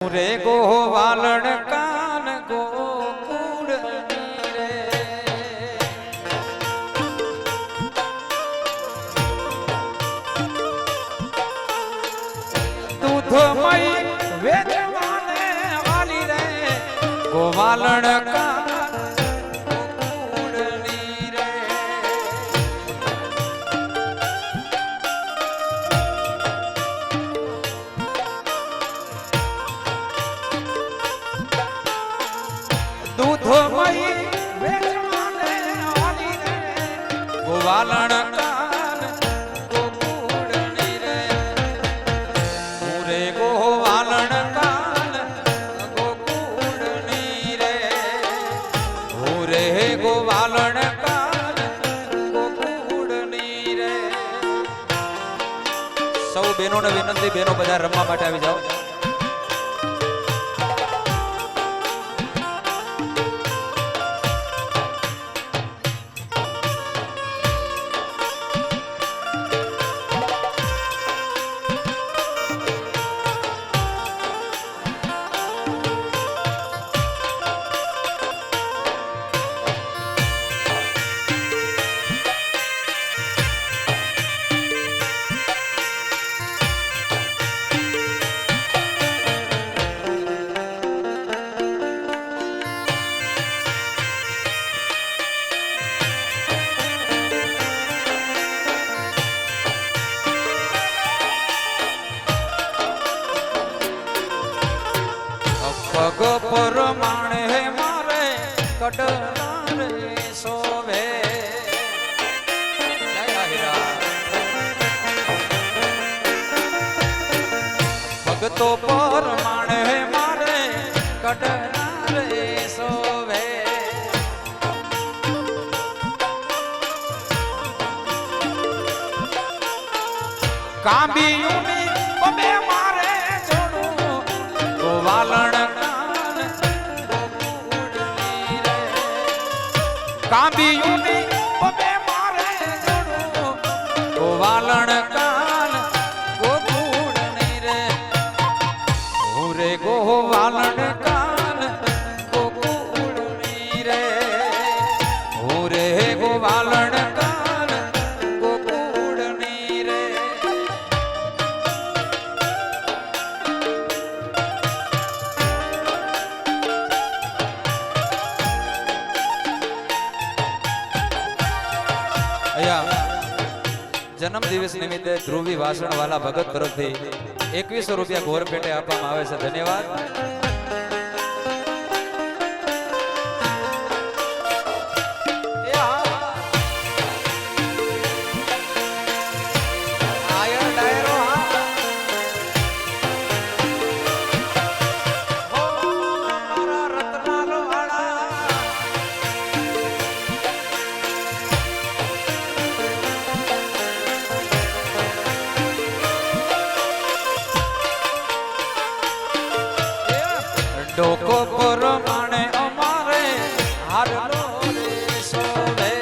रे गोवालन कान गोकुल रे दूधमयी वेचवाने वाली रे गोवालन कान गोकुल रे दूधमयी वेचवाने वाली रे गोवालन कान गोकुल रे पूरे गोवालन कान गोकुल रे पूरे गोवालन कान गोकुल रे સૌ બહેનોને વિનંતી, બહેનો બધા રમવા માટે આવી જાઓ. પગ પર માણે મારે કડલા રે સોવે ભગતો પર માણે મારે કડલા રે સોવે કાંબીયુની બબે મારે જોડું ગોવાલણ કાંબીયુની બબે મારે જોડું ગોવાલણ કાન ગોકુળ રે ઓરે ગોવાલણ કાન ગોકુળ રે ઓરે ગોવાલણ કાન ગોકુળ રે जन्म दिवस निमित्ते ध्रुवी वासण वाला भगत तरफथी 2100 रुपया घोर पेटे आपवामां आवे छे. धन्यवाद. ડોકો પર માણે અમારે હારલો રે સોવે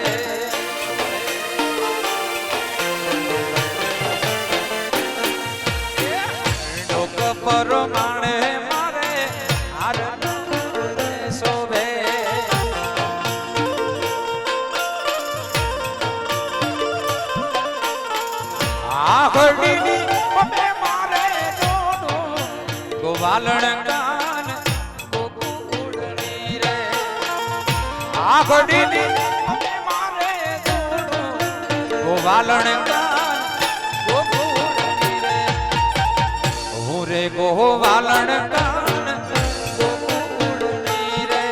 ડોક પર માણે મારે હારલો રે સોવે આઘડીની બબે મારે જોડું ગોવાલણ આઘડીની બબે મારે જોડું ગોવાલણ કાન ગોકુળ રે હું રે ગોવાલણ કાન ગોકુળ રે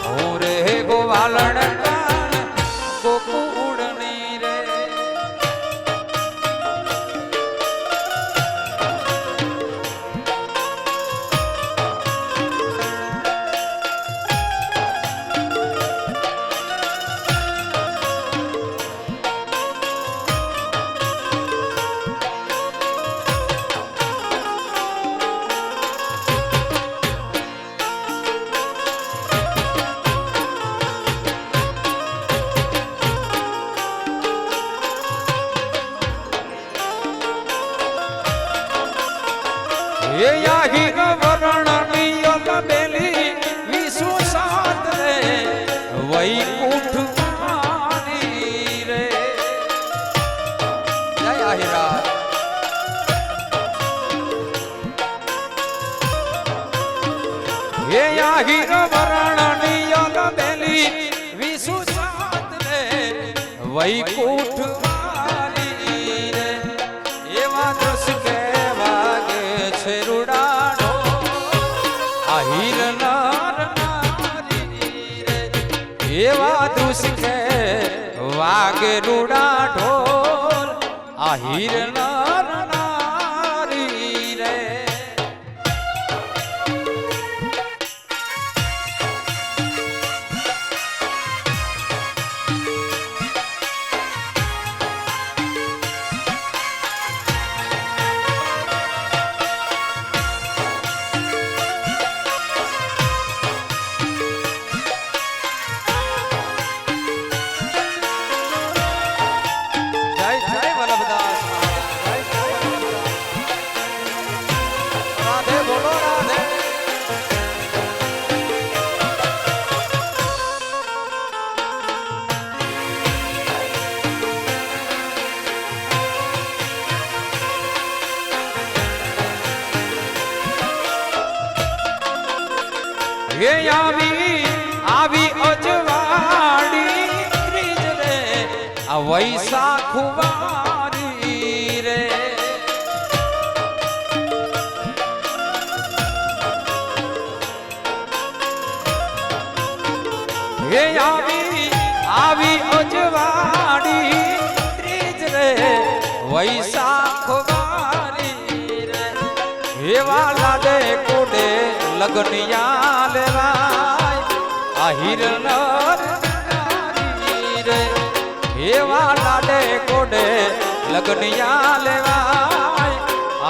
હું રે ગોવાલણ કાન ગોકુળ રે હે આહીર વરણની યલ બેલી વિસુ સાત રે વૈકુંઠ વાલી રે એવા દ્રશ કે વાગે છે રૂડાડો આહીર નર નારી રે એવા દ્રશ કે વાગે રૂડા ઢોલ આહીર નર નારી રે આવી અજવાડી ત્રીજ રે આ વૈશાખ વારી રે હે આવી અજવાડી ત્રીજ રે વૈશાખ વારી રે એવા લાડે કોડે લગનિયા લેવાય આહીર નર નારી રે એવા લાડે કોડે લગનિયા લેવાય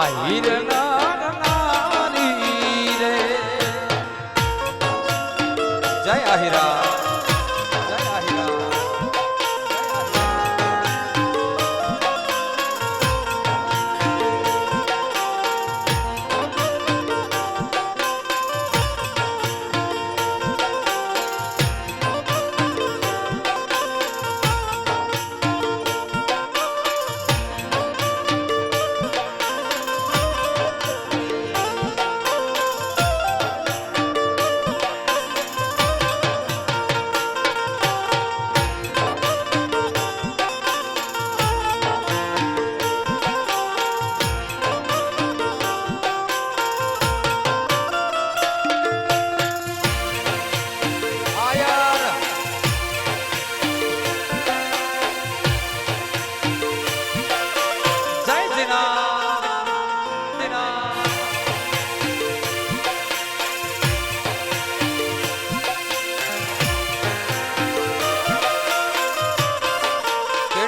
આહીર નર નારી રે જય આહીરા જય આહીરા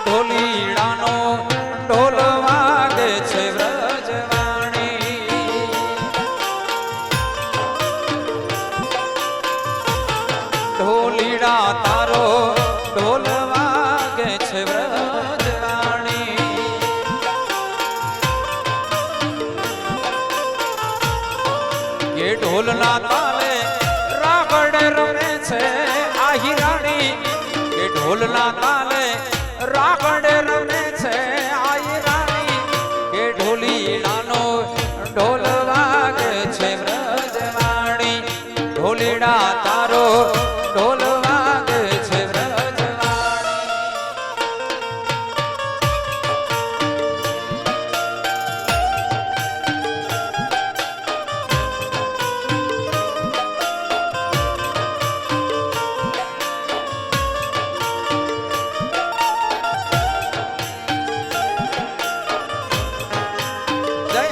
ઢોલીડાનો ઢોલ વાગે છે વ્રજવાણી ઢોલીડા તારો ઢોલ વાગે છે વ્રજવાણી એ ઢોલના તાલે રાગડ રમે છે આહિરાણી એ ઢોલના તાલે રાગડ રમે છે આઈ રાણી કે ઢોલીડાનો ઢોલ વાગે છે વ્રજવાણી ઢોલીડા તારો ઢોલ વાગે છે વ્રજવાણી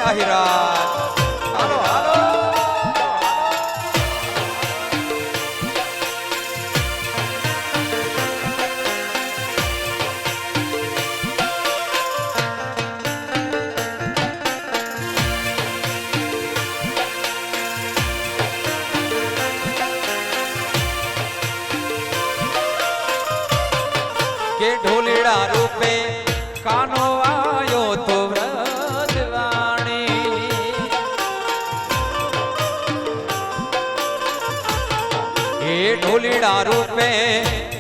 આહિરાત હાલો હાલો કે ઢોલીડા રૂપે કાનો આયો તો ઢોલીડા રૂપે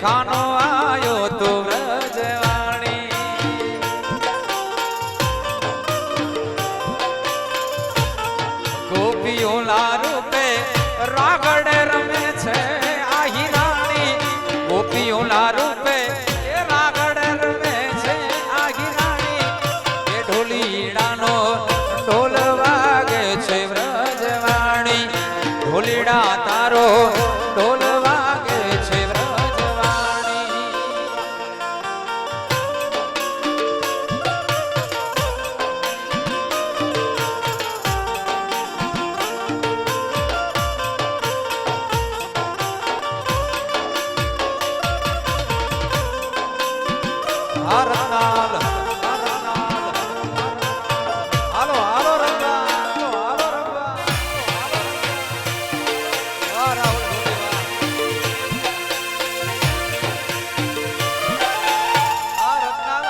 કાનો આયો તો વ્રજવાણી ગોપીઓના રૂપે રાગડે રમે છે આ હિરાણી ગોપીઓના રૂપે એ રાગડે રમે છે આ હિરાણી એ ઢોલીડાનો ઢોલ વાગે છે વ્રજવાણી ઢોલીડા તારો ઢોલ વાગે છે વ્રજવાણી રત્નાલ હાલો હાલો રંગા હાલો રંગા વાહ રાહુલ રત્નાલ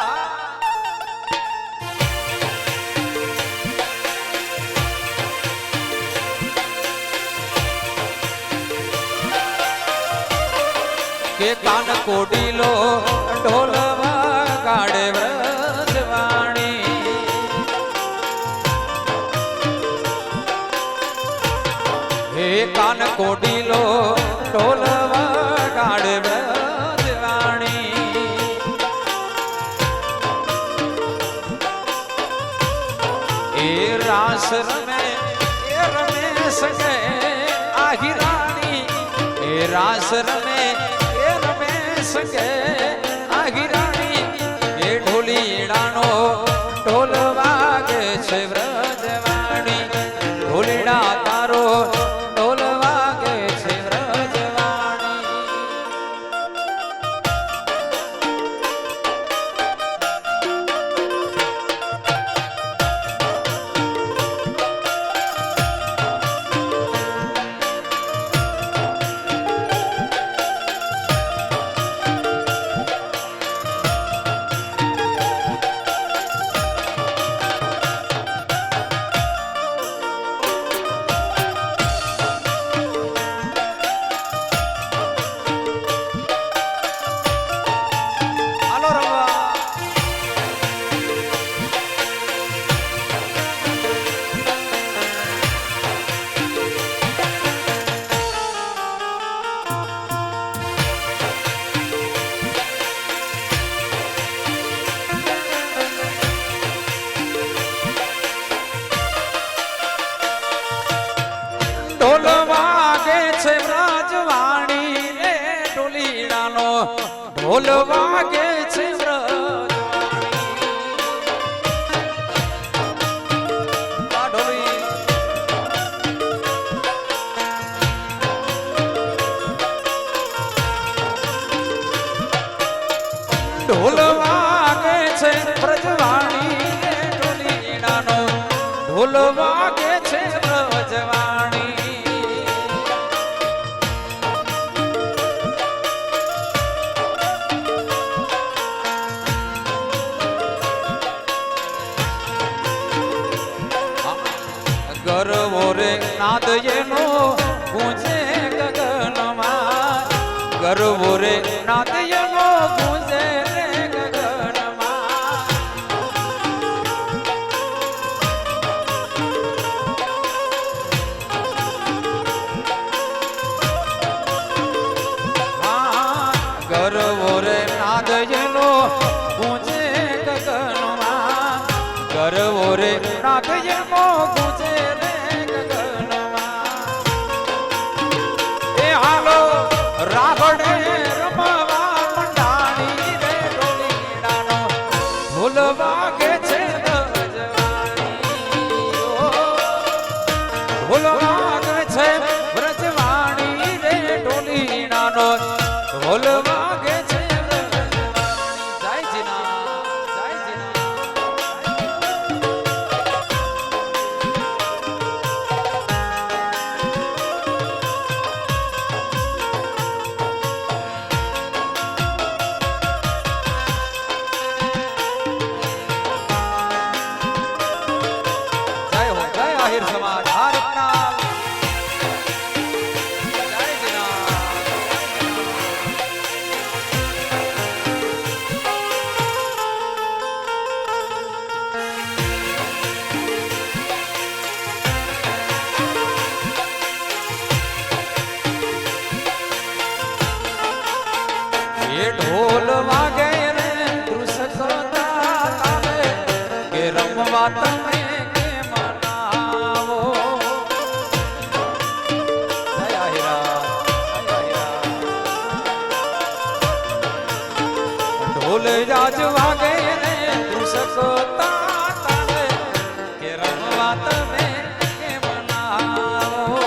કે કાન કોડીલો ઢોલ વગાડે વ્રજવાણી હે કાન કોડીલો ઢોલ વગાડે વ્રજવાણી એ રાસ રમે એ રમે સકે આ હિરાણી એ રાસ રમે એ રમે સકે આ હિરાણી એ ઢોલીડાનો ઢોલ વાગે છે વ્રજવાણી ઢોલીડા તારો ઢોલ વાગે છે વ્રજવાણી ઢોલ વાગે છે વ્રજવાણી રે ઢોલીડાનો ઢોલ વાગે છે ઢોલ વાગે છે વ્રજવાણી રે ઢોલીડાનો ઢોલ વાગે છે વ્રજવાણી ગરવો રે નાદ એનો ગુંજે ગગનમાં ગરવો રે નાદ એનો ગુંજે રે ગગનમાં ગરવો રે નાદ એનો ગુંજે ગગનમાં ગરવો રે નાદ એનો ગુંજે રે ગગનમાં એ હાલો રાવડે રમવા મંડાણી રે ઢોલીડાનો ઢોલ વાગે છે વ્રજવાણી ઢોલ વાગે છે વ્રજવાણી રે ઢોલીડાનો ઢોલ વાગે છે જય જીના જય જીના આહિર સમાજ ભારતના જય જીના રાજ વાગે રે દુસકતા તારે કે રમવા તમે કેમ ના આવો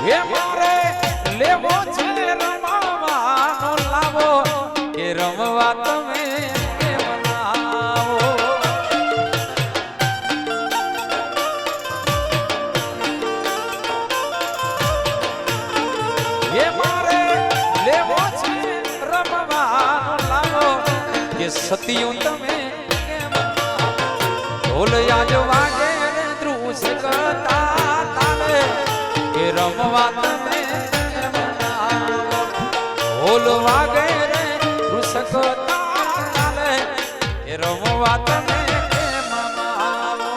હે મારે લેવો છે રમવાનો લાવો કે રમવા તમે કેમ ના આવો હે મારે લેવો છે રમવાનો લાવો કે સતિયું તમે કેમ ના આવો ઢોલ આજ વાગે રે ધ્રુસ કરતા તાલે કે રમવા તમે કેમ ના આવો ઢોલ વાગે રે ધ્રુસ કરતા તાલે કે રમવા તમે કેમ ના આવો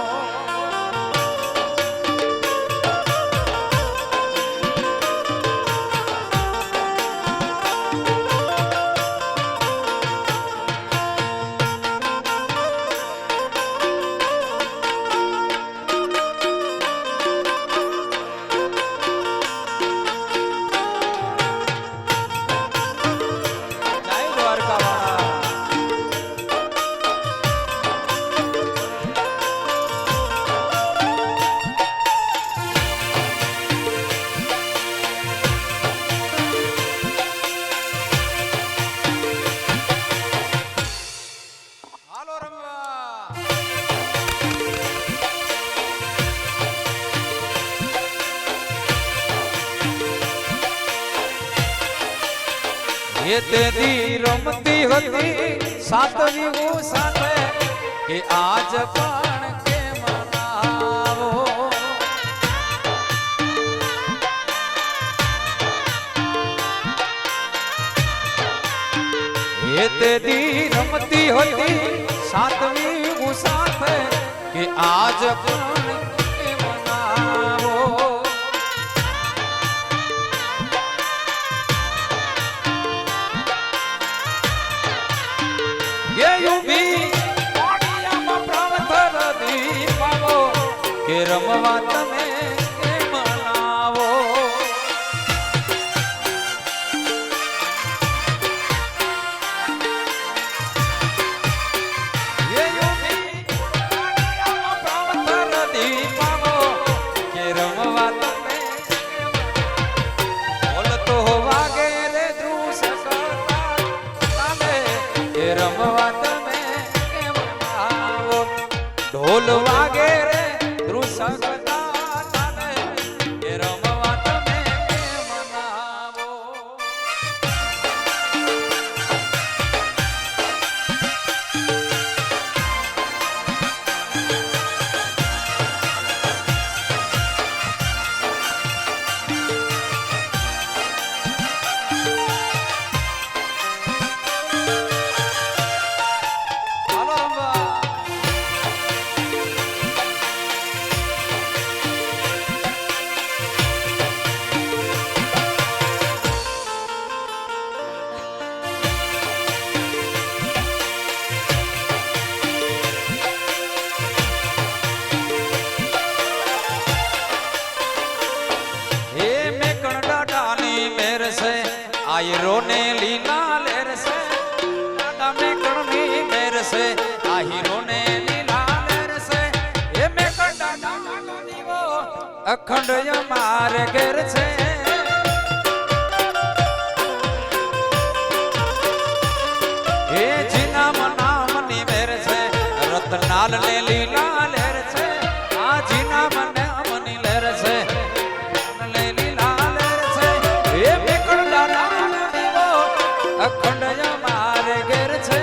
જય દ્વારકાવાળા હાલો રમવા એ તે દી રમતી હતી સાતવી સાથે કે આજ પણ કેમ ના આવો એ તે દી રમતી હતી સાતવી સાથે કે આજ પણ કેમ ના આવો કે રમવા તમે કેમ ના આવો એ યોગી પાણીયામાં પ્રાવતર દીપાવો કે રમવા તમે કેમ બોલતો વાગે રે ધ્રુસ કરતા તાલે કે રમવા તમે કેમ ના આવો ઢોલ વાગે રે સગતા તાલે કે રમવા તમે કેમ ના આવો હાલો રમવા आयरो ने लीला लेर से दादा में कणनी मेर से आहिरो ने लीला लेर से ये में कंडा डालो दीवो अखंड हमारे घर से ये जिना मना मनी मेर से रतनाल ने लीला लेर से आ जिना मना मनी लेर से अखंड हमारे घर छे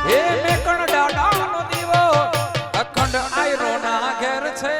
हे मेकण डाडानो दीवो अखंड आयरो ना घर छे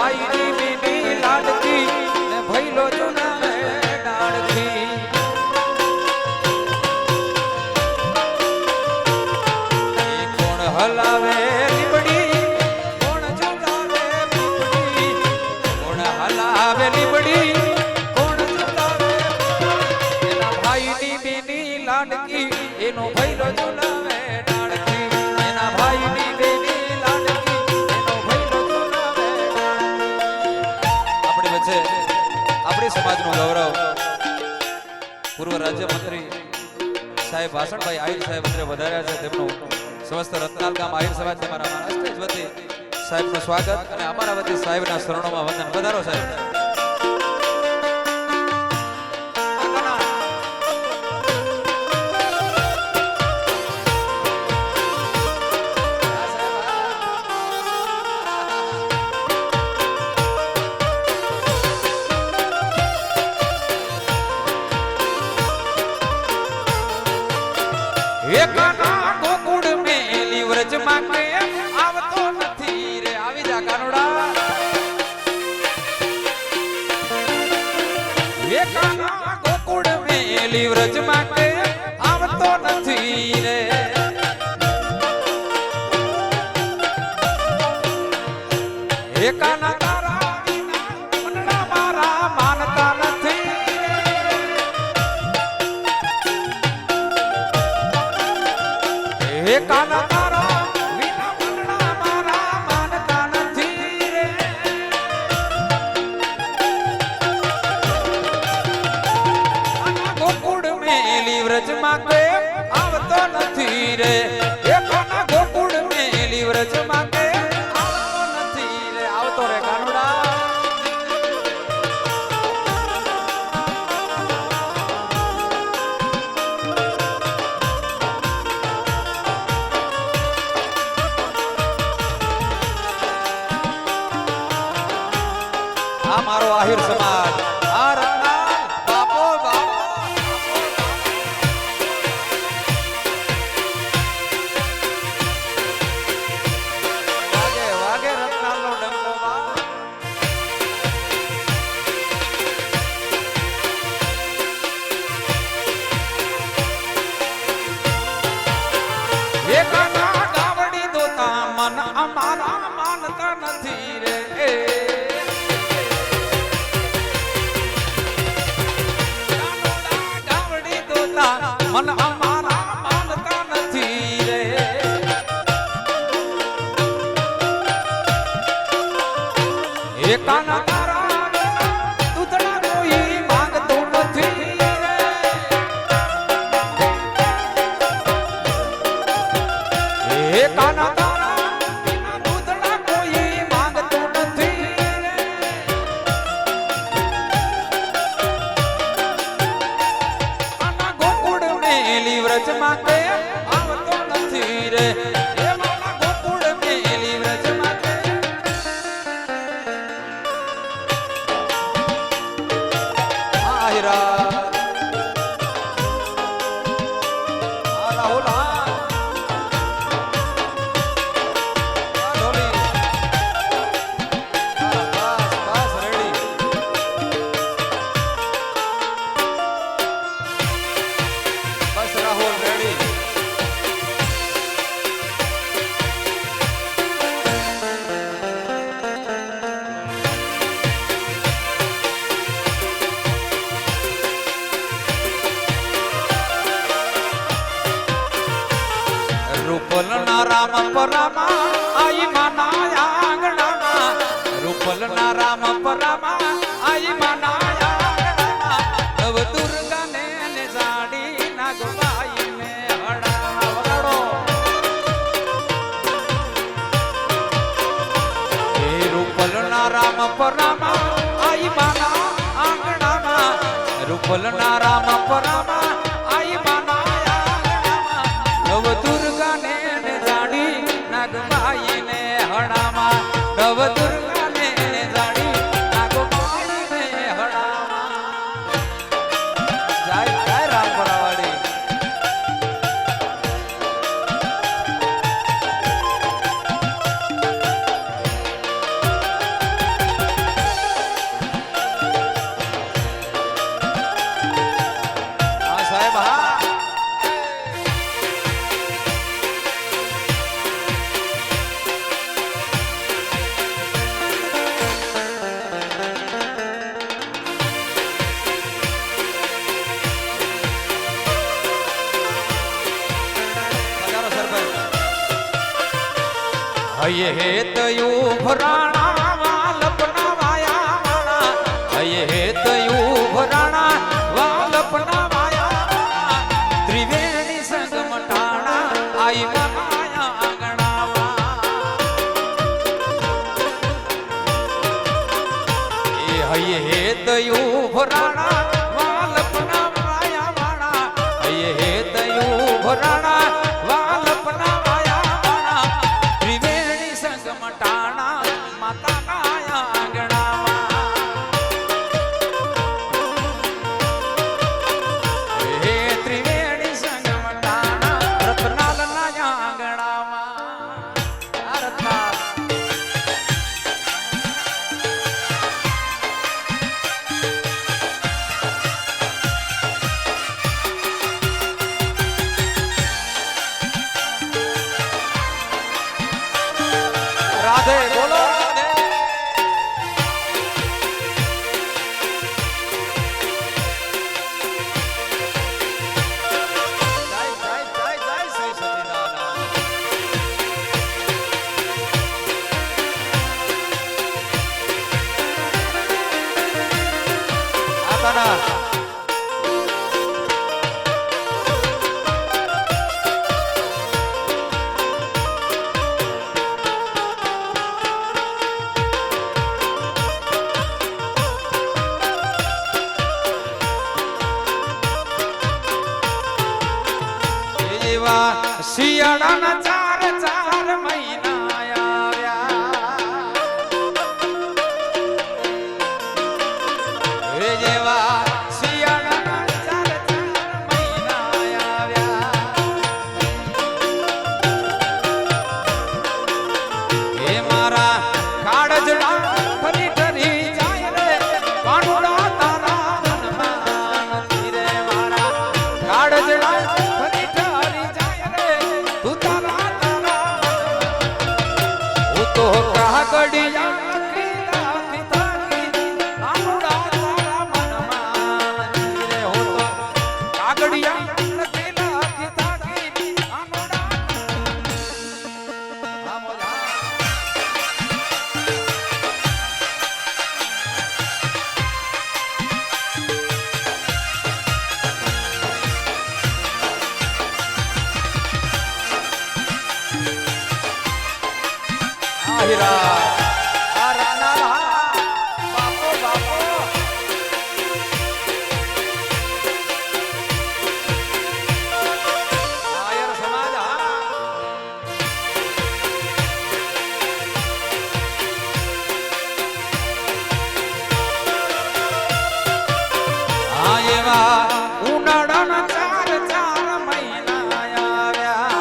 ભાઈની બેની લાડકી ને ભઈલો જુનાવે ડાળખી એ કોણ હલાવે લીબડી કોણ ઝુલાવે પીપડી કોણ હલાવે લીબડી કોણ ઝુલાવે એના ભાઈની બેની લાડકી એનો ભઈલો ઝુલાવે ડાળખી એના ભાઈની બેની લાડકી એનો ભઈલો ઝુલાવે આપણી વચ્ચે આપણી સમાજનું ગૌરવ પૂર્વ રાજ્યમંત્રી સાહેબ ભાષણભાઈ આહિર સાહેબ અત્રે વધાર્યા છે તેમનું સમસ્ત રત્નાલ ગામ આહિર સમાજ તમારા મહારાષ્ટ્ર વતી સાહેબનું સ્વાગત અને અમારા વતી સાહેબના શરણોમાં વંદન વધારો સાહેબ એકાના ગોકુળ મેલી વ્રજ માંગે આવતો નથી રે આવી જા કાનુડા એકાના ગોકુળ મેલી વ્રજ માંગે આવતો નથી રે એકાના તારા વિના મનડા મારા માનતા નથી હે કાના તારા વિના મનડા મારા માનતા નથી રે આના ગોકુળ મેલી વ્રજ માંગે આવતો નથી રે હે કાના ગોકુળ મેલી વ્રજ માંગે આવતો નથી રે આવતો રે કાનુડા આ મારો આહિર સમાજ આ રત્નાલ બાપો બાપો વાગે વાગે રત્નાલનો ડંકો બા એકાના ગાવડી દોતા મન અમારા માનતા નથી રે મન અમારા માનતા નથી રે એકાના તારા દૂધડા કોઈ માંગતું નથી રે એકાના તારા વિના દૂધડા કોઈ માંગતું નથી રે આના ગોકુળ મેલી વ્રજ માંગે આવતો નથી રે એ મારા ગોકુળ મેલી વ્રજ માંગે આહિરા આ રાહુલ આ ઢોલી બસ બસ રેડી બસ રાહુલ રેડી રૂપલના રામ પરામા આઈ માના આંગણાના રૂપલના રામ પરામા આઈ માના આંગણાના નવ દુર્ગાને ને જાડી નાગબાઈ ને હડા વગાડો એ રૂપલના રામ પરામા આઈ માના આંગણાના રૂપલના રામ પરામા આઈ માના નવ દુર્ગાને જાડી નાગબાઈ ને હડામાં નવ દુર્ગાને જાડી નાગબાઈ ને હડામાં જય જય રામપરાવાડી હયે હેતયું ભરાણા વાલપના વાયા વાળા હયે હેતયું ભરાણા વાલપના વાયા વાળા ત્રિવેણી સંગ મટાણા આઈ માયા આંગણામાં એ હયે હેતયું ભરાણા વાલપના વાયા વાળા હયે હેતયું ભરાણા વાલપના વાયા વાળા ત્રિવેણી સંગ મટાણા માતાના આંગણામાં હે ત્રિવેણી સંગ મટાણા રત્નાલના આંગણામાં આ રત્ના રાધે બોલો રાધે જય જય જય જય શ્રી સચિદાનંદ આતાના શિયાળાના ચાર ચાર મહિના આવ્યા રે જેવા શિયાળાના ચાર ચાર મહિના આવ્યા હે મારા કાળજડા ફરી ફરી જાય રે કાનુડા તારા મનમાં નથી રે મારા કાળજડા ફરી ફરી જાય રે તું તારા તારા હું તો કાગડિયા લખી રાખી તાકી કાનુડા તારા મનમાં નથી રે હું તો કાગડિયા લખી રાખી તાકી કાનુડા આ મોજા હીરા આ રાણા બાપો બાપો આયર સમાજ આ એવા ઉનાળાના ચાર ચાર મહિના આવ્યા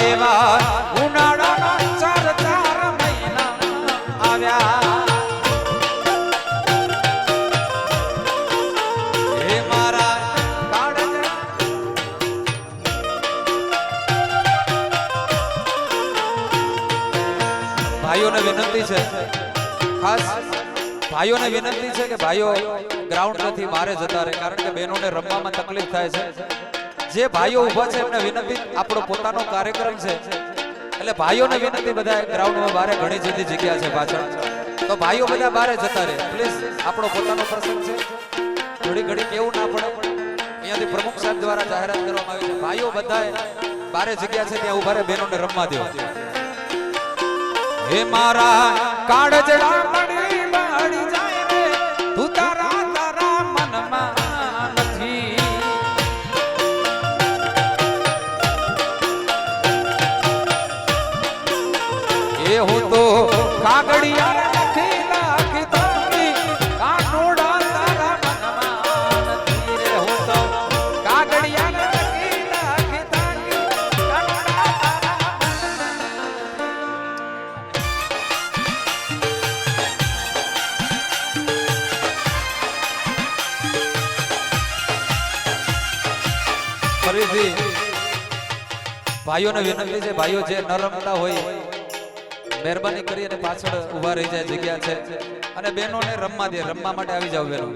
એવા ઉનાળાના ચાર ચાર મહિના આવ્યા હે મારા કાળજડા ભાઈઓને વિનંતી છે ખાસ ભાઈઓને વિનંતી છે કે ભાઈઓ ગ્રાઉન્ડ નથી મારે જતા રહે કારણ કે બહેનોને રમવામાં તકલીફ થાય છે જે ભાઈઓ ઊભા છે એમને વિનંતી આપણો પોતાનો કાર્યક્રમ છે એટલે ભાઈઓને વિનંતી બધા ગ્રાઉન્ડમાં બારે ઘણી જતી જગ્યા છે પાછળ તો ભાઈઓ બધા બારે જતા રહે પ્લીઝ આપણો પોતાનો પ્રસંગ છે થોડી ઘડી કેવું ના પડે અહીંયાથી પ્રમુખ સાહેબ દ્વારા જાહેરાત કરવામાં આવી છે ભાઈઓ બધા બારે જગ્યા છે ત્યાં ઊભા રહે બહેનોને રમવા દો હે મારા કાળજડા મળી મળી જાય રે તું તારા તારા મનમાં નથી એ હું તો કાગડિયા લખી લખી તાકી કાનુડા તારા મનમાં નથી રે હું તો કાગડિયા લખી લખી તાકી કાનુડા તારા ફરીથી ભાઈઓને વિનંતી છે ભાઈઓ જે ન રમતા હોય મહેરબાની કરી અને પાછળ ઊભા રહી જાય જગ્યા છે અને બહેનોને રમવા દે રમવા માટે આવી જાવ બહેનો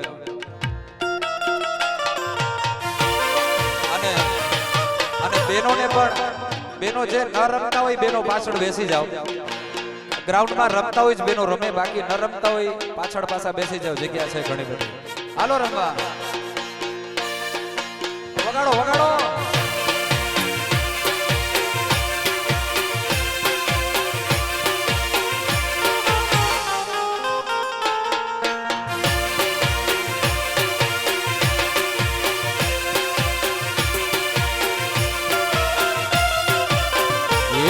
અને બેનોને પણ બેનો જે ન રમતા હોય બેનો પાછળ બેસી જાવ ગ્રાઉન્ડમાં રમતા હોય જ બેનો રમે બાકી ન રમતા હોય પાછળ પાછા બેસી જાવ જગ્યા છે ઘણી બધી હાલો રમવા વગાડો વગાડો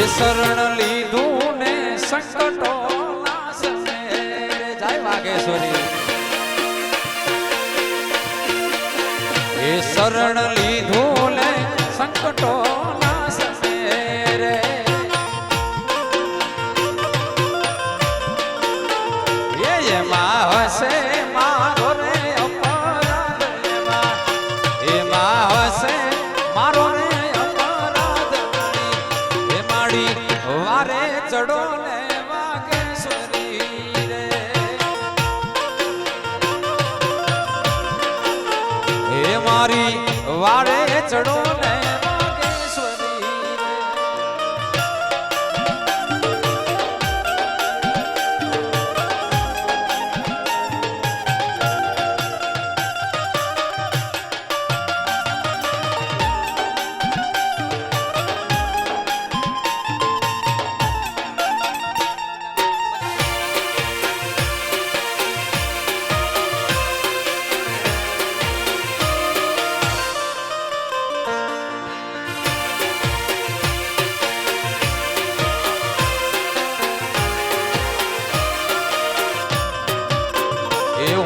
શરણ લીધું ને સંકટો નાશને જય વાગેશ્વરી એ શરણ લીધું ને સંકટો નાશને રે એમાં હશે મારો રે અપરાધ એમાં હશે મારો રે વારે ચડો ને વાગેશ્વરી રે હે મારી વારે ચડો ને વાગેશ્વરી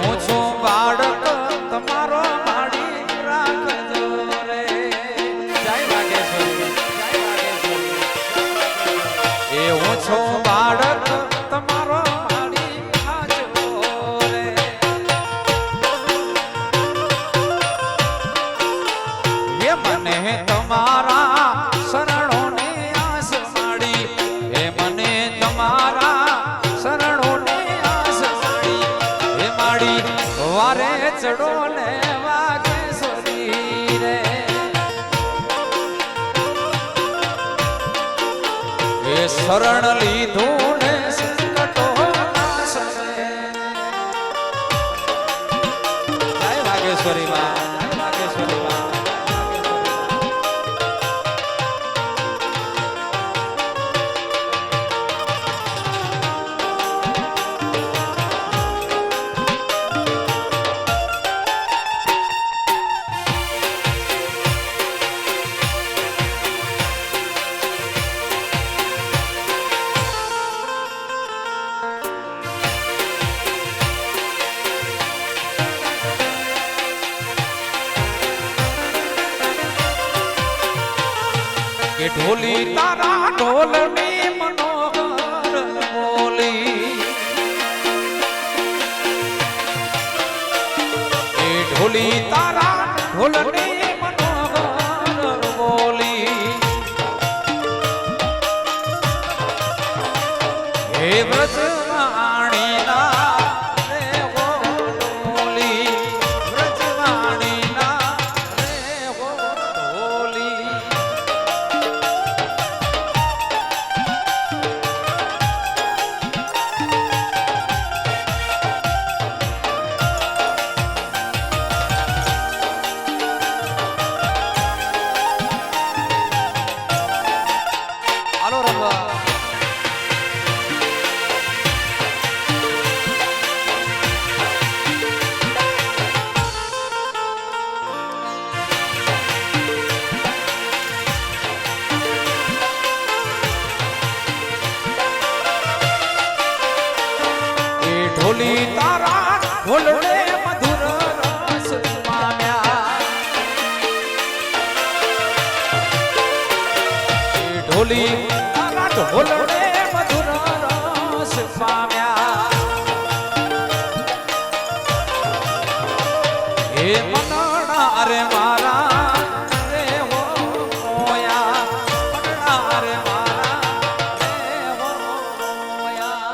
હું છું બાળક તમારો માડી રાખજો રે જય વાગેશ્વરી જય વાગેશ્વરી એ હું છું બાળક તમારો માડી રાખજો રે એ મને તમારા શરણોની આસ માડી એ મને તમારા શરણોની આસ માડી વારે ચડો ને વાગેશ્વરી રે એ શરણ લીધું ને સંકટો નાશને જય વાગેશ્વરી માં જય વાગેશ્વરી માં કે ઢોલી તારા ઢોલની મનોહર બોલી કે ઢોલી તારા ઢોલની મનોહર બોલી હે વ્રજવાણીના રે ઓ ઢોલી વ્રજવાણીના રે ઓ ઢોલી ઢોલી તારા ઢોલને મધુર રસ પામ્યા ઢોલી તારા ઢોલને મધુર રસ પામ્યા હે મનડા રે મારા રે હો મોયા મનડા રે મારા રે હો મોયા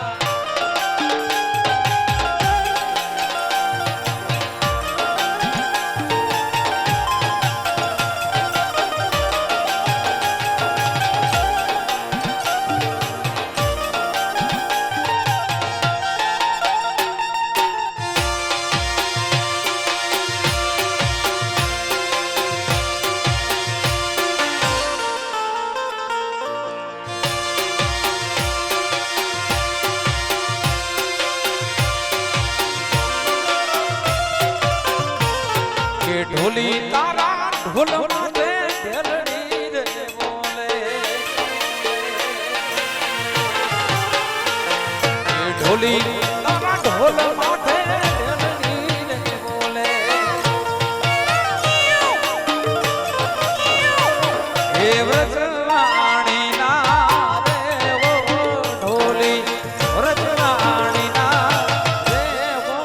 ઢોલી તારા ઢોલ માથે ઢેલડી રે બોલે ઢોલી તારા ઢોલ માથે ઢેલડી રે બોલે હે વ્રજવાણી ના દેવો ઢોલી વ્રજવાણી ના દેવો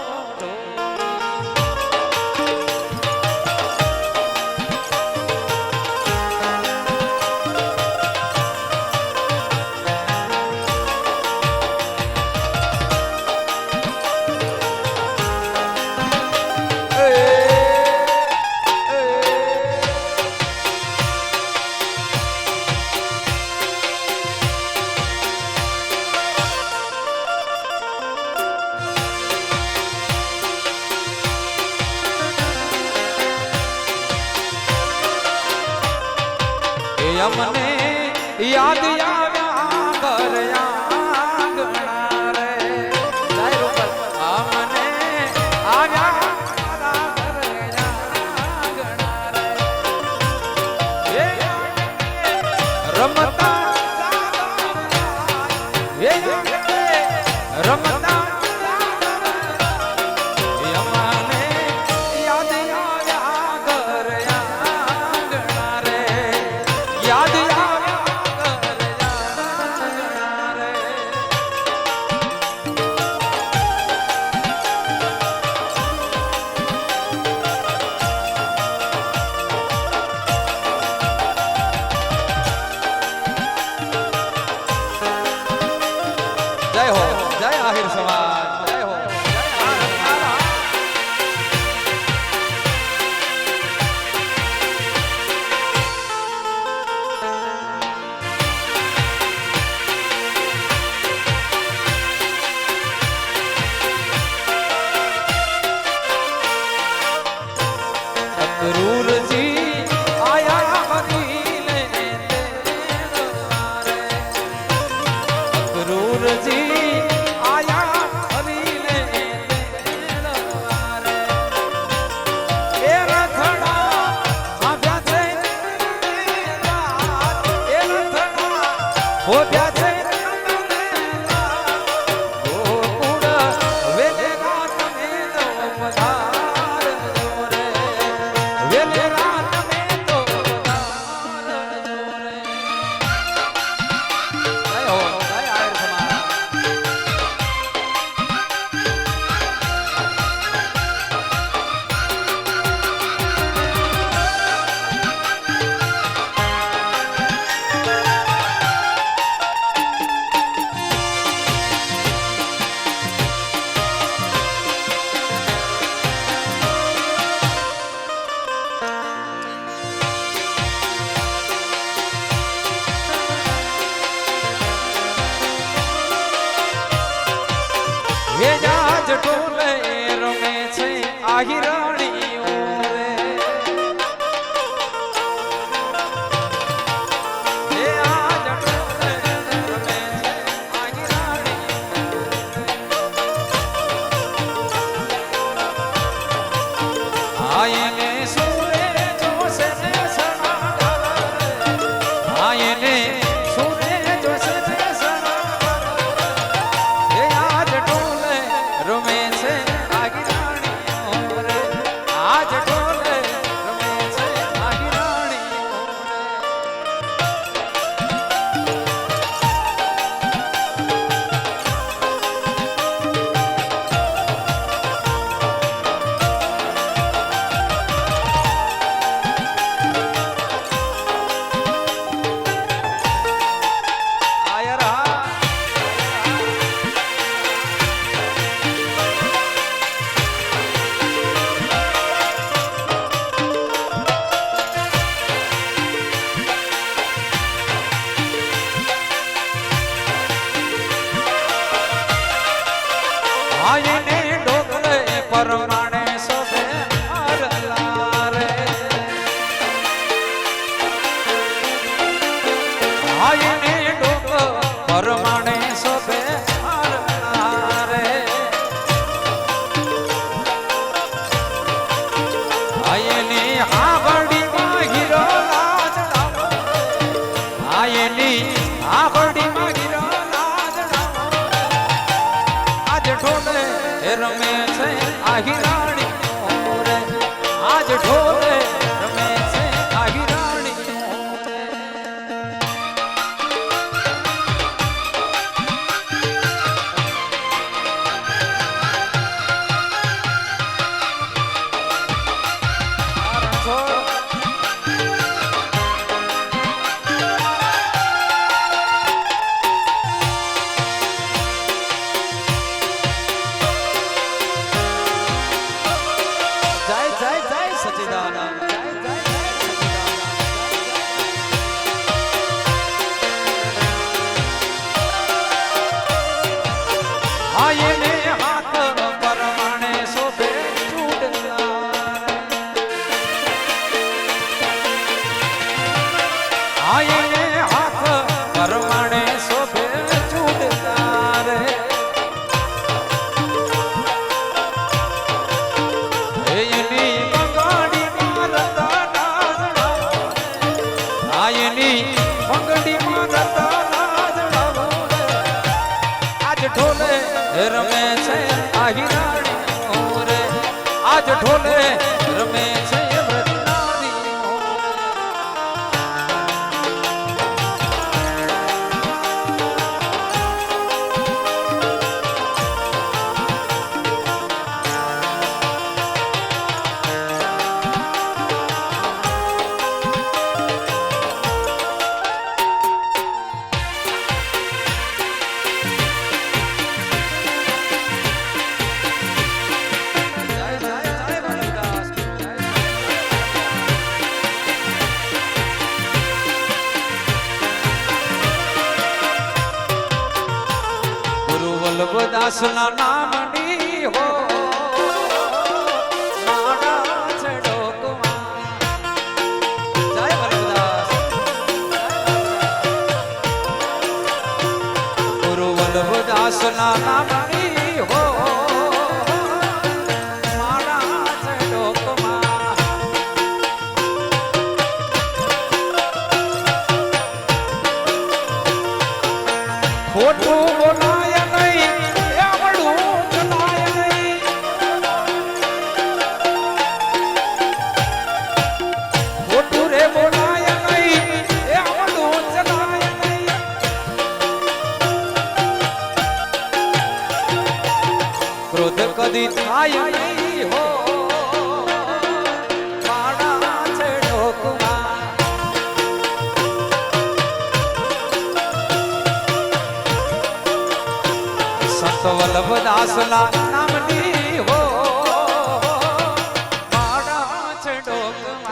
અમને યાદ આવ્યા ઘરયા ગણા રે અમને આવ્યા ઘરયા ગણા રે રમતા રમતા અમને યાદ આવ્યા ઘરયા ગણા રે યાદ જય હો જય આહિર સમાજ જય હો ક્રૂરજી આયા હરી લે ક્રૂરજી આયા હરી લે એ રથડા આવ્યા છે એ રથડા હોદ્યા છે ગોકુળ વેલેરા તમે તો પધાર જોરે વેલેરા તમે તો પધાર જોરે જય હો જય આહિર સમાજ એ જાજ ટોલે રમે છે આહિરાણીઓ રે એ આજ ટોલે રમે છે આહિરાણીઓ આયને સુરે જોશે ને સણા આયને સુરે જોશે ને સણા એ આજ ટોલે રમે છે આહિરાણીઓ રે આજ ટોલે રમે છે આહિરાણીઓ આયરા આયને ડોકલે પરમાણે સોધે હરલા રે આયને ડોક પરમાણે સોધે હરલા રે આયને રમે છે આહિરાણીઓ રે આજ ઢોલે રમે છે વ્રજનારીઓ વલ્લભદાસના નામની હો મારા છડોકમાં જય વલ્લભદાસ ગુરુ વલ્લભદાસના નામની હો મારા છડોકમાં ખોટું બોલાય ક્રોધ કદી થાય નહીં હો મારા છડોકમાં સંત વલ્લભદાસના નામની હો મારા છડોકમાં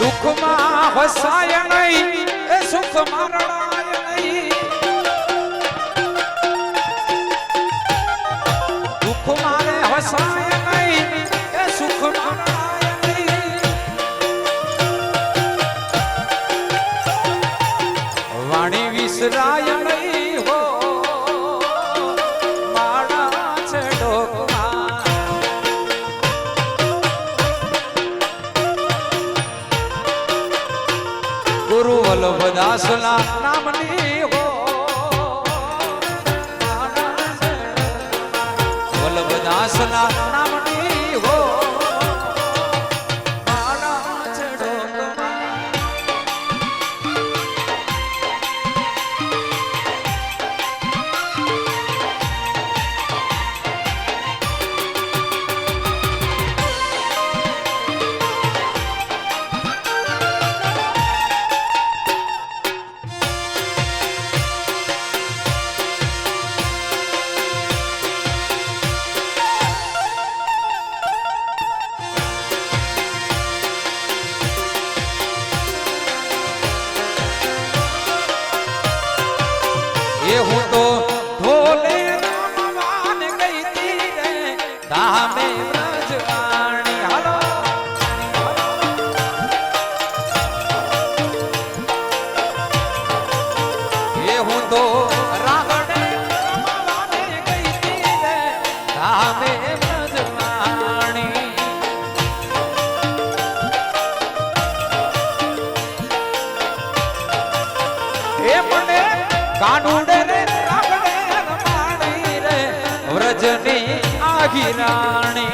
દુઃખમાં હસાય નહીં એ સુખમાં રડાય નહીં દુઃખમાં રે હસાય નહીં એ સુખમાં રડાય નહીં વાણી વિસરાય નહીં હો મારા છડોકમાં ગુરુ વલ્લભદાસના નામની હો વલ્લભદાસના નામની હો મારા છડોકમાં એ હું તો ઢોલે રમવાન ગઈ તી રે ધામે વ્રજવાણી હાલો એ હું તો રાગડે રમવાન ગઈ તી રે ધામે વ્રજવાણી એ મને કાનુડે રે રાગડે રમાણી રે વ્રજની આઘિરાણી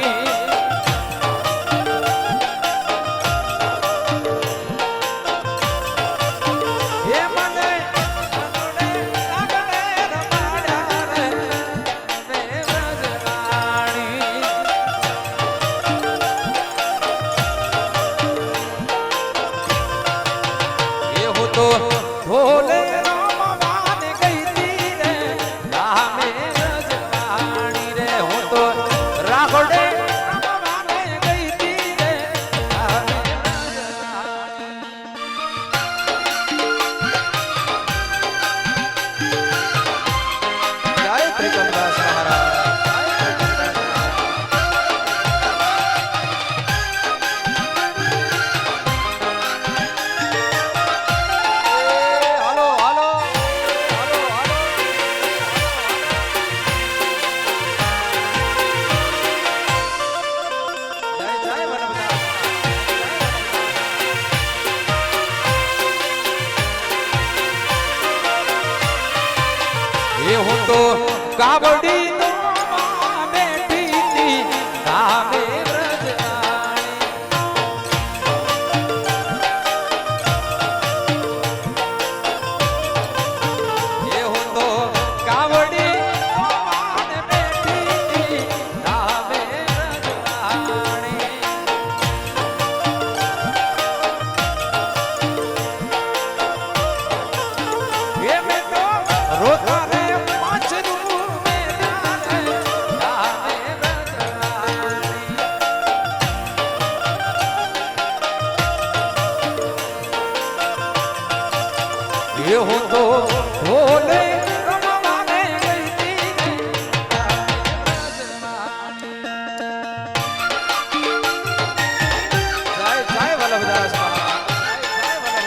એ મને કાનુડે રાગડે રમાડ્યા રે મે વ્રજરાણી એ હું તો ઢોલે તો કાવડી તો બેઠી હતી ધામે વ્રજવાણી. એ હું તો કાવડી તો બેઠી હતી ધામે વ્રજવાણી. એ મેં તો રોતા રે પાંચરું મેદાને ધામે વ્રજવાણી. એ હું તો ઢોલે રમવાને ગઈ હતી ધામે વ્રજવાણી. જય જય વલ્લભદાસ મહારાજ. જય જય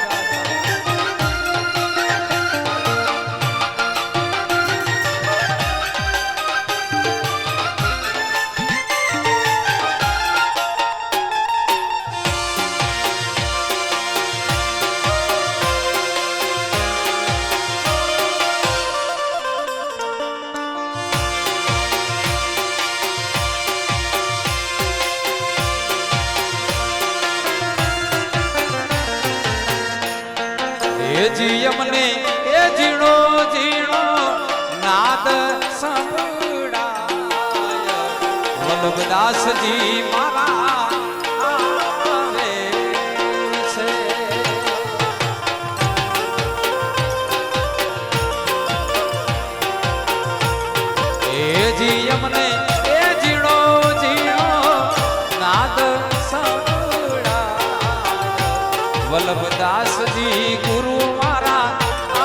એ જી અમને એ ઝીણો ઝીણો નાદ સંભળાય. વલ્લભદાસજી મારા આવે છે. એ જી અમને એ ઝીણો ઝીણો નાદ સંભળાય. વલ્લભદાસજી ગુરુ મારા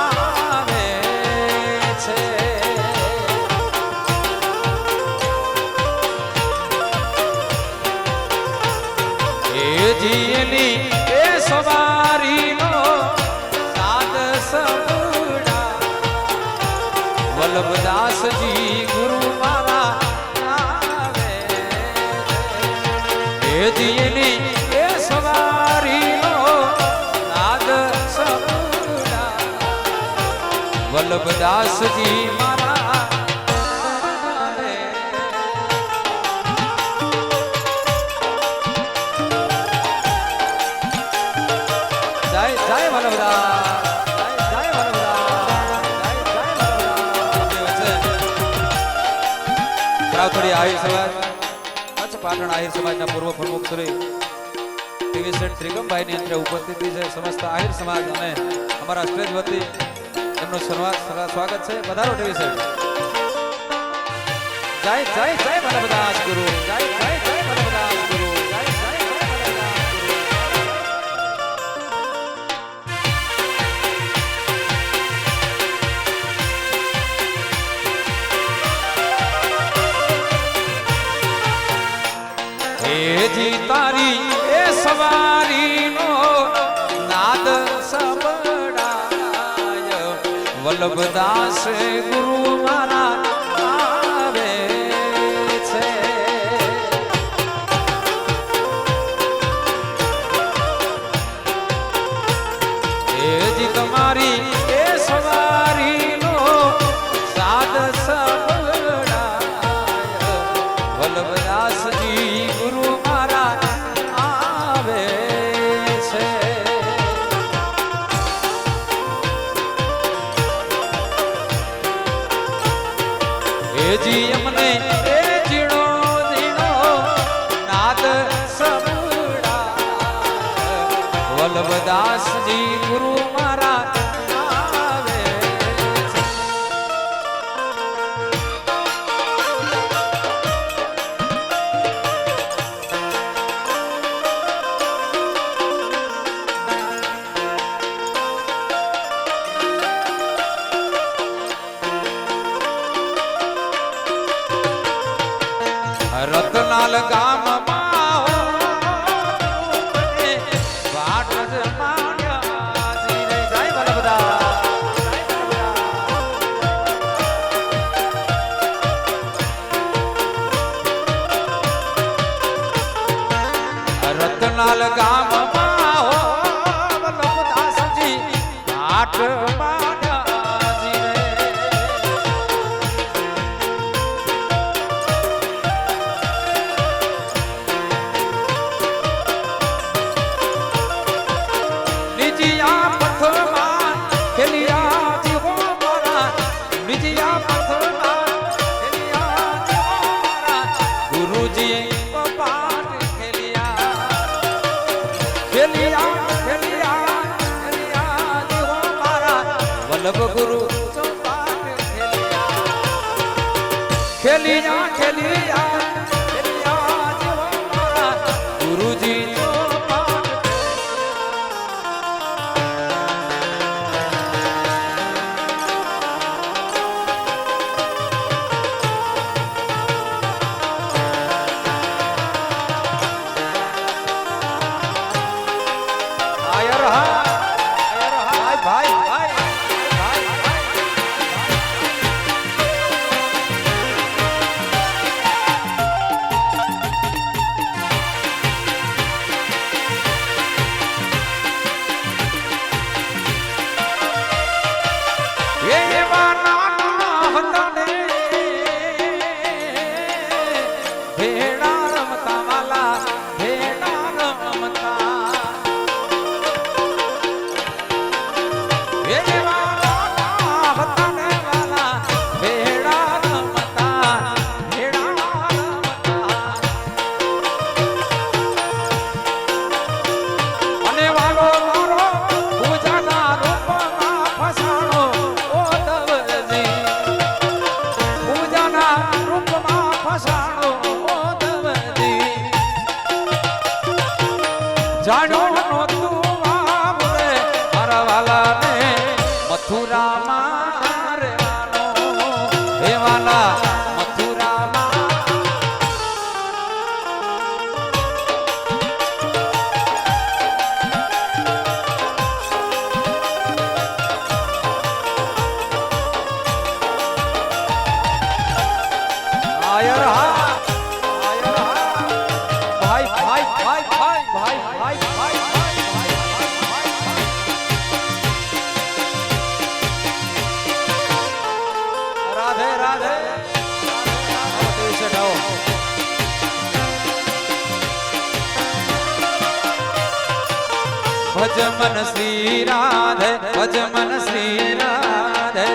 આવે છે. એ જીની એ સવારીનો સાદ સંભળાય. વલ્લભદાસજી ગુરુ મારા આવે છે. એ જીની એ સવારીનો નાદ સંભળાય. વલ્લભદાસજી મારા આવે. જય જય વલ્લભદાસ. જય જય વલ્લભદાસ. જય જય વલ્લભદાસ. રાવતોડી આહિર સમાજ કચ્છ પાટણ આહિર સમાજના પૂર્વ પ્રમુખ શ્રી ટીવી સેટ ત્રિગમભાઈની અંદર ઉપસ્થિત છે. સમસ્ત આહિર સમાજ અને અમારા સ્ટેજ વતી એમનું સ્વાગત છે. પધારો ટીવી સેટ. જય જય જય વલ્લભદાસ ગુરુ. જય જય જય વલ્લભદાસ ગુરુ. જય જય જય વલ્લભદાસ ગુરુ. એ જી તારી એ સવારીનો નાદ સંભળાય. વલ્લભદાસ ગુરુ મારા આવે છે. એ જી તમારી એ સવારીનો સાદ સંભળાય. વલ્લભદાસજી ગુરુ મારા આવે છે. એ જી અમને એ ઝીણો ઝીણો નાદ સંભળાય. વલ્લભદાસજી ગુરુ મારા આવે છે. રતનાલ ગામમાં વાટ જ માણ્યા. જય વલ્લભદાસ. રતનાલ ગામમાં વલ્લભદાસજી વાટ માણ્યા. ખેલિયા ખેલિયા ખેલિયા દેવો મારા વલ્લભ ગુરુ ચોપાટ ખેલિયા ખેલિયા ખેલિયા દેવો મારા ગુરુજી જાણ્યો નહોતું વાવરે મારા વાલાને મથુરામાં રહેવાનો હે વાલા મથુરામાં આયર હા ભાઈ ભાઈ ભાઈ ભાઈ ભાઈ રાધે રાધે ભજ મન શ્રી રાધે ભજ મન શ્રી રાધે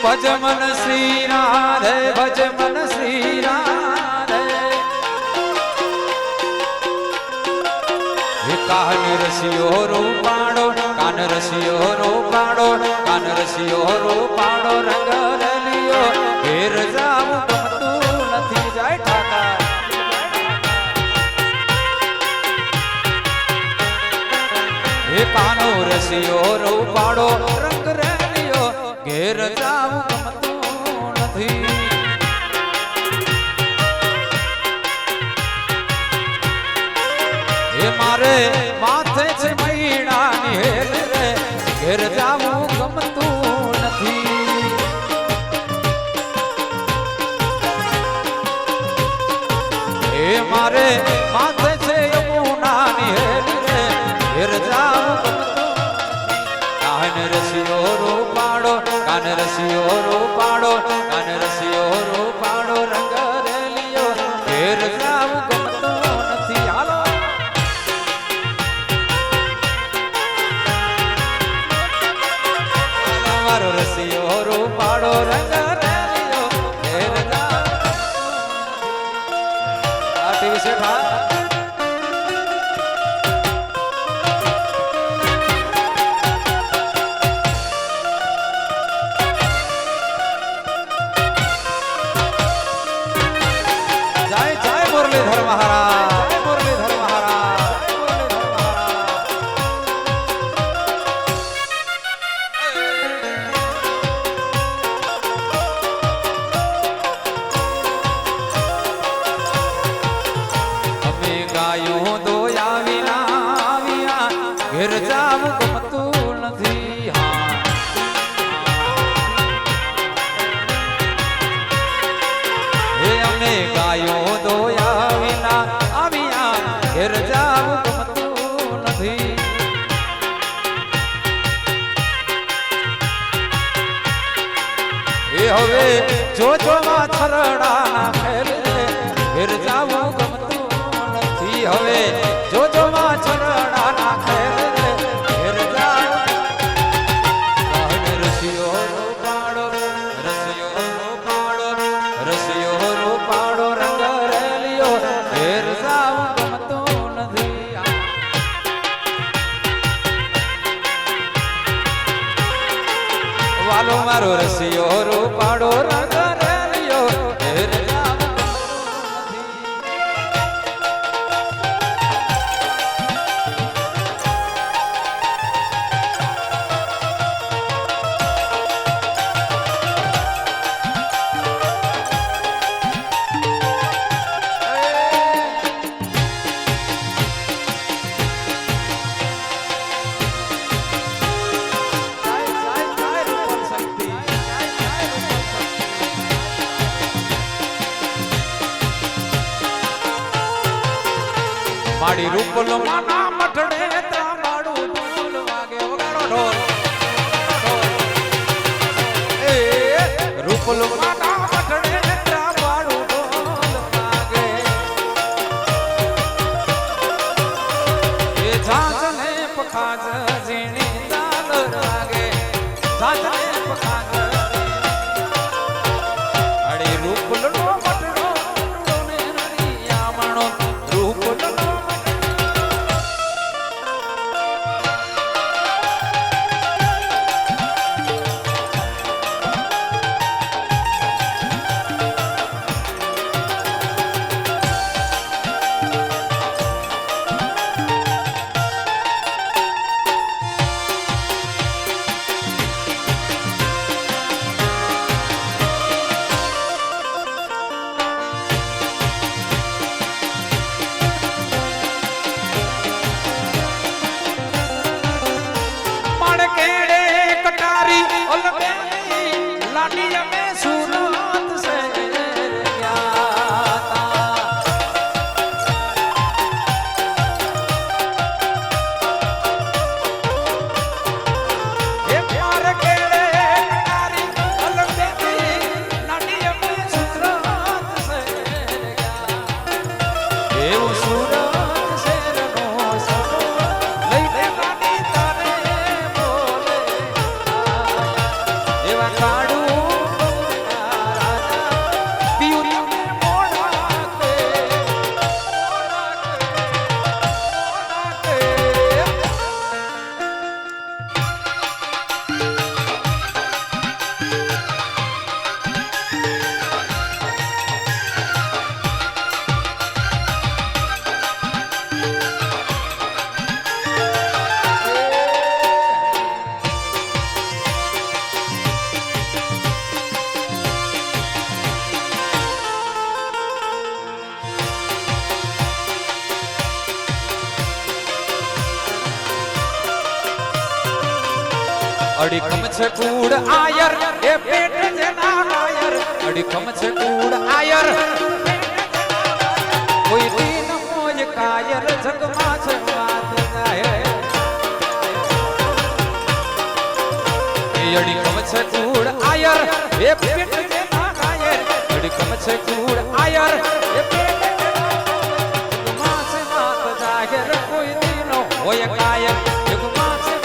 ભજ મન શ્રી રાધે ભજ મન શ્રી રાધે કાન રસિયો રૂપાડો કાન રસિયો રૂપાડો કાન રસિયો રૂપાડો રંગ રલિયો ઘેર જાવું ગમતું નથી જાય ઠાકા હે કાનો રસિયો રૂપાડો રંગ રલિયો ઘેર જાવું ગમતું નથી મારે માથે છે મૈડાની હેલ રે ઘેર જાવું ગમતું નથી એ મારે માથે છે યમુનાની હેલ રે ઘેર જાવું ગમતું કાન રસિયો રૂપાડો કાન રસિયો રૂપાડો કાન રસિયો રૂપાડો રંગ રેલિયો ઘેર જાવું ગમતું નથી હાલો મારો રસિયો રૂપાડો રંગ રેલિયો ઘેર આ ટીવી સેટ હા જય જય મુરલીધર મહારાજ જય મુરલીધર મહારાજ ઘેર જાવું ગમતું નથી હે અમને ગાયો દોયા વિના આવ્યા ઘેર જાવું ગમતું નથી એ હવે જોજોમાં છરડા ખેલ ઘેર જાવું ગમતું નથી હવે જોજોમાં છરડા નાખે રસિયો રૂપાડો રંગ રેલિયો ઘેર મારો રસિયો રૂપાડો રંગ રેલિયો રે રામ માડી રૂપલ માના મઠડે ત્રાંબાડું ઢોલ વાગે વગાડો ઢોલ એ રૂપલ માના મઠડે ત્રાંબાડું ઢોલ વાગે એ ઝાંઝને પખાજ ઝીણી ઝાલર વાગે ઝાંઝને પખાજ અડી રૂપલ નો મઠડો ને નરિયા માણો રૂપલ અડીખમ છે કૂડ આયર એ પેટ જેના આયર અડીખમ છે કૂડ આયર કોઈ દીન મોય કાયર જગમાં છે વાત જાય એ અડીખમ છે કૂડ આયર એ પેટ જેના આયર અડીખમ છે કૂડ આયર એ પેટ જગમાં છે વાત જાહેર કોઈ દીન હોય કાયર જગમાં છે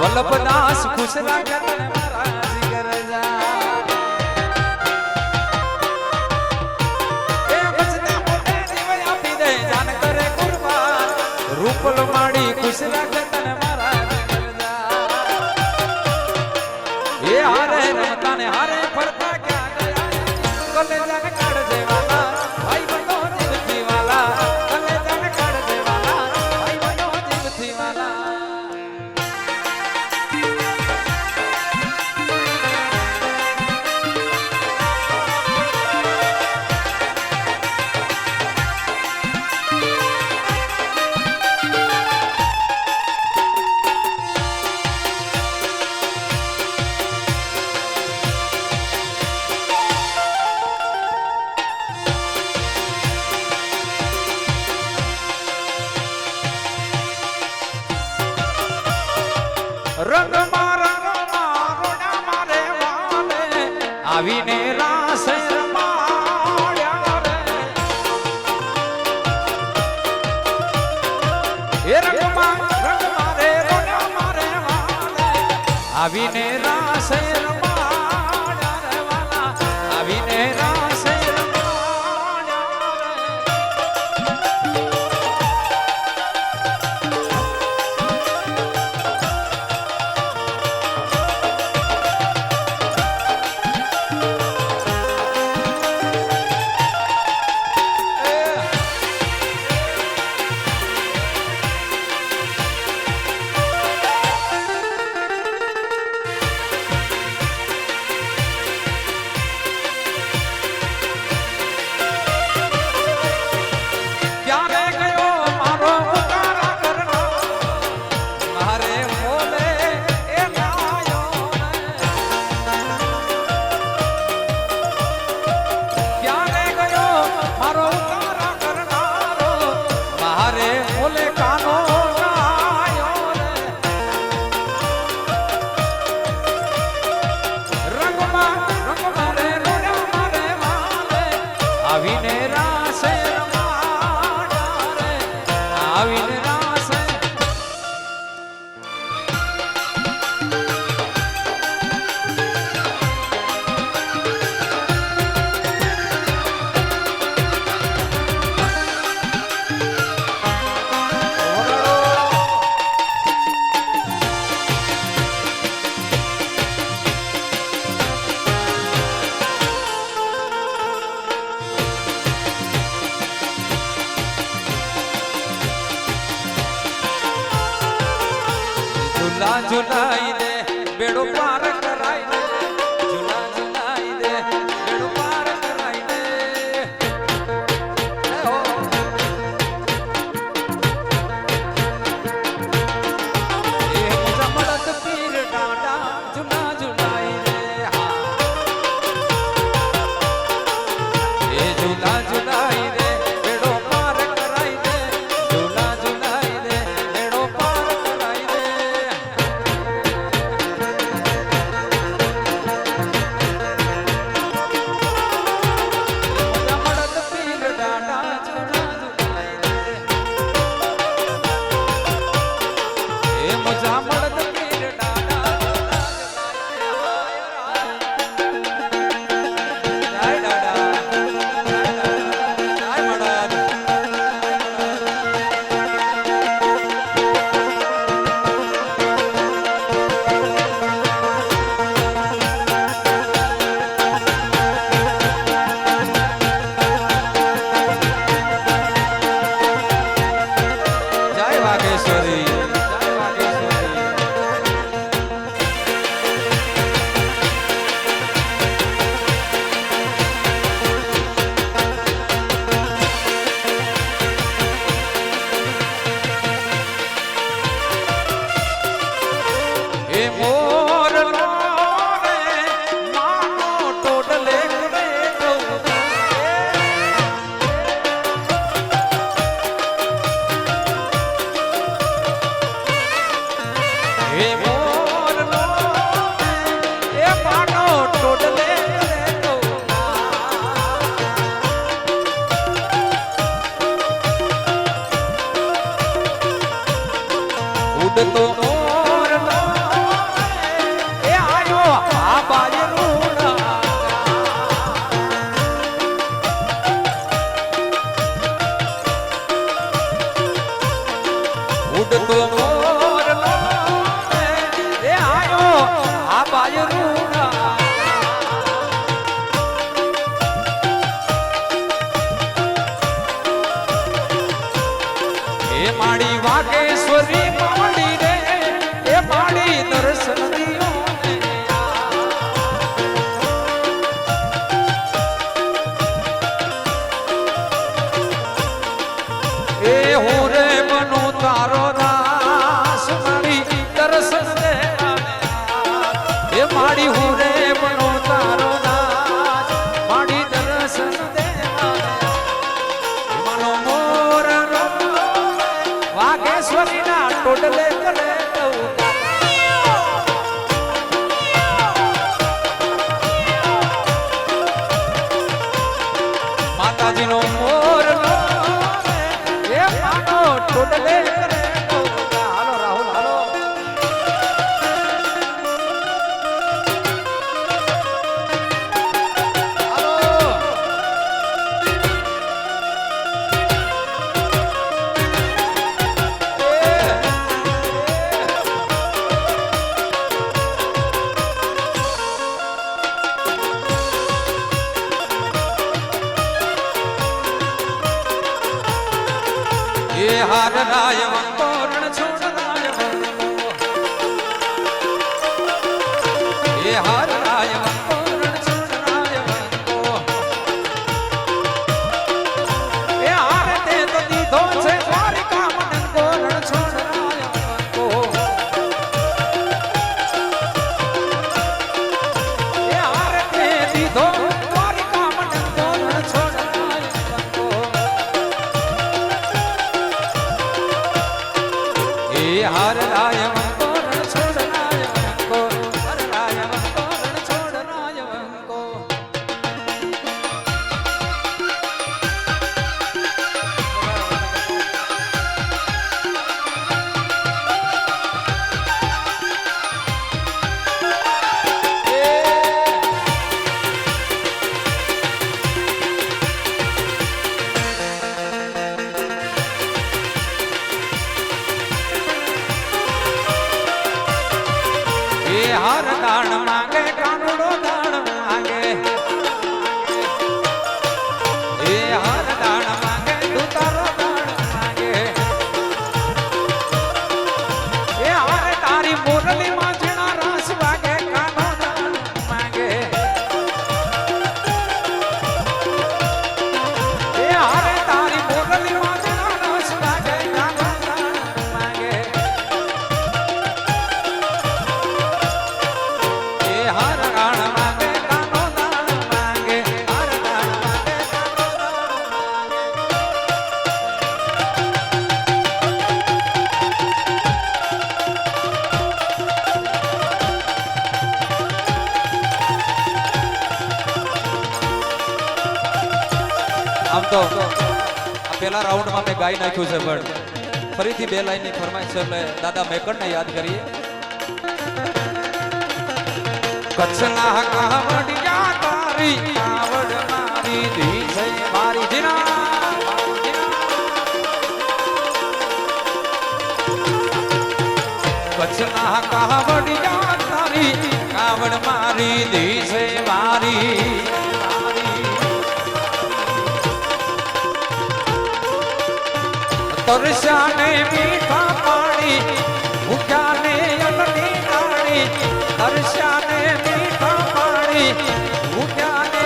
વલ્લભદાસ ખુશ રાખે તને મારા જીગર જા એ બચતા મોટે જીવ આપી દે જાન કરે કુરબાન રૂપલ માડી ખુશ રાખે તને મારા જીગર જા એ હારે રમતા ને હારે ફરતા ક્યાં ગયા કલે જાને કાઢ દેવાના ભાઈ બનો જીવથી વાલા કલે જાને કાઢ દેવાના ભાઈ બનો જીવથી વાલા આવીને રાસ રમાડ્યા રે એ રંગમાં રંગ મારે રોડા મારે વાલે આવીને રાસ રમાડ્યા રે વાલા આવીને રાસ આવીને રાસે રમાડ્યા રે આવીને રાસે ઝુલા ઝુલાઈ દે બેડો પાર કરાઈ દે ઝુલા ઝુલાઈ દે બેડો પાર કરાઈ દે એ જમલત પીર ડાડા ઝુલા ઝુલાઈ દે હા એ ઝુલા ઝુલાઈ દે બેડો પાર કરાઈ દે ઝુલા ઝુલાઈ દે બેડો પાર કરાઈ દે હાર રાય વંકો રણ છોડ રાય વંકો એ હાર રાય વંકો રણ છોડ રાય વંકો એ હાર તે તો દીધો છે દ્વારિકા મનકો રણ છોડ રાય વંકો એ હાર તે દીધો દ્વારિકા મનકો રણ છોડ રાય વંકો એ હાર રાય વંકો રણ છોડ રાય વંકો હર રાય વંકો રણ છોડ રાય વંકો એ હાર દાણ માંગે કાનુડો દાણ માંગે એ હાર દાણ માંગે દુતારો દાણ માંગે એ હાર તારી મોરલી માં જીણા રાસ વાગે કાનો દાણ માંગે એ હાર તારી મોરલી માં જીણા રાસ વાગે કાનો દાણ માંગે હર રાણ માંગે કાનો દાણ માંગે હર રાણ માંગે કાનો દાણ માંગે આમ તો આ પેલા રાઉન્ડમાં મેં ગાઈ નાખ્યું છે પણ ફરીથી બે લાઈનની ફરમાઈશ છે એટલે દાદા મેકડને યાદ કરીએ કચ્છના કાવડિયા તારી કાવડ મારી દી છે મારી જીના કચ્છના કાવડિયા તારી કાવડ મારી દી છે મારી તરસ્યાને મીઠા પાણી ભૂખ્યાને અન્નની નાણી તરસ્યાને મીઠા પાણી ભૂખ્યાને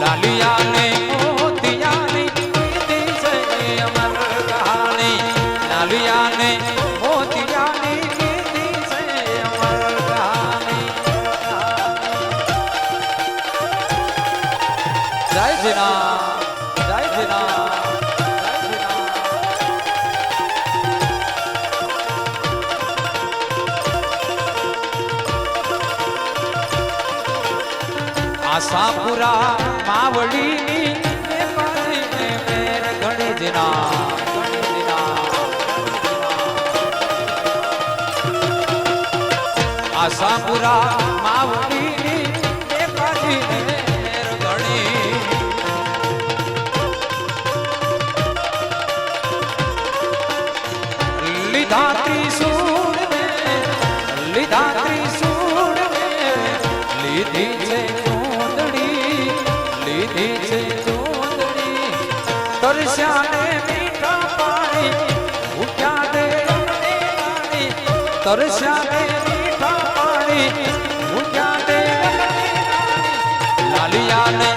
લાલિયાને મોતિયાની કીધી છે અમર કહાણી લાલિયાને મોતિયાની કીધી છે અમર કહાણી જય જીના જય જીના આશાપુરા માવડીની પાણીને મેર ઘણી જીના આશાપુરા માવડીની પાણીને મેર ઘણી લીધા ત્રિશૂળ ને લીધા ત્રિશૂળ ને લીધી છે લીધી છે ચોંદડી તરસ્યાને મીઠા પાણી ભૂખ્યાને અન્નની નાણી તરસ્યાને મીઠા પાણી ભૂખ્યાને અન્નની નાણી લાલિયાને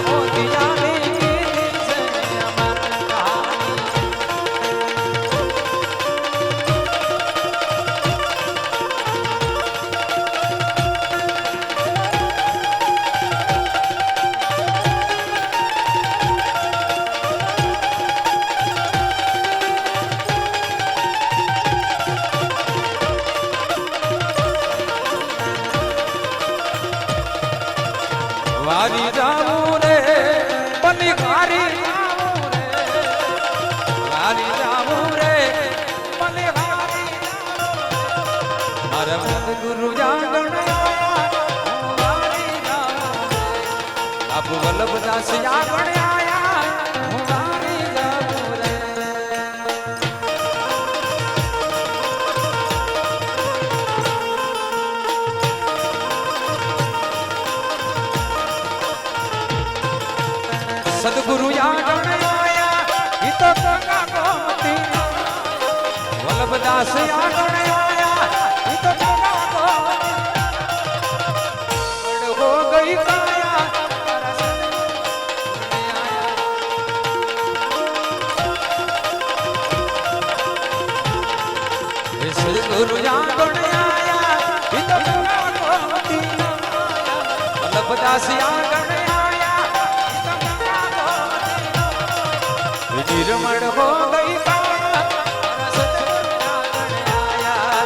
મોતિયાની કીધી છે અમર કહાણી વારી જાવું રે બલિહારી જાવું રે વારી જાવું રે બલિહારી મારા સદગુરુ જાગણ આયા વારી જાવું રે આપુ વલ્લભદાસ જાગણ આયા વારી જાવું રે સદગુરુ યાગણ આયા ઈ તો વલ્લભદાસ આગળ આયા ઈ તો ગંગા ગોમતી હો ગઈ કાયા તારા સદગુરુને આયા એ સદગુરુ આગળ આયા ઈ તો ગંગા ગોમતી વલ્લભદાસ આગળ આયા ઈ તો ગંગા ગોમતી નિર્મળ હો ગઈ કાયા તારા સદગુરુ આગળ આયા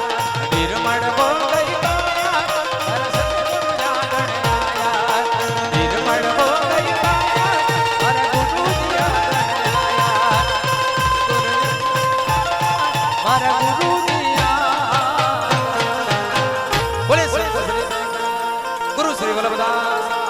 નિર્મળ હો ગઈ કાયા તારા સદગુરુ આગળ આયા નિર્મળ હો ગઈ કાયા તારા ગુરુજી આગળ આયા મારા ગુરુજી બોલે શ્રી ગુરુ શ્રી વલ્લભદાસ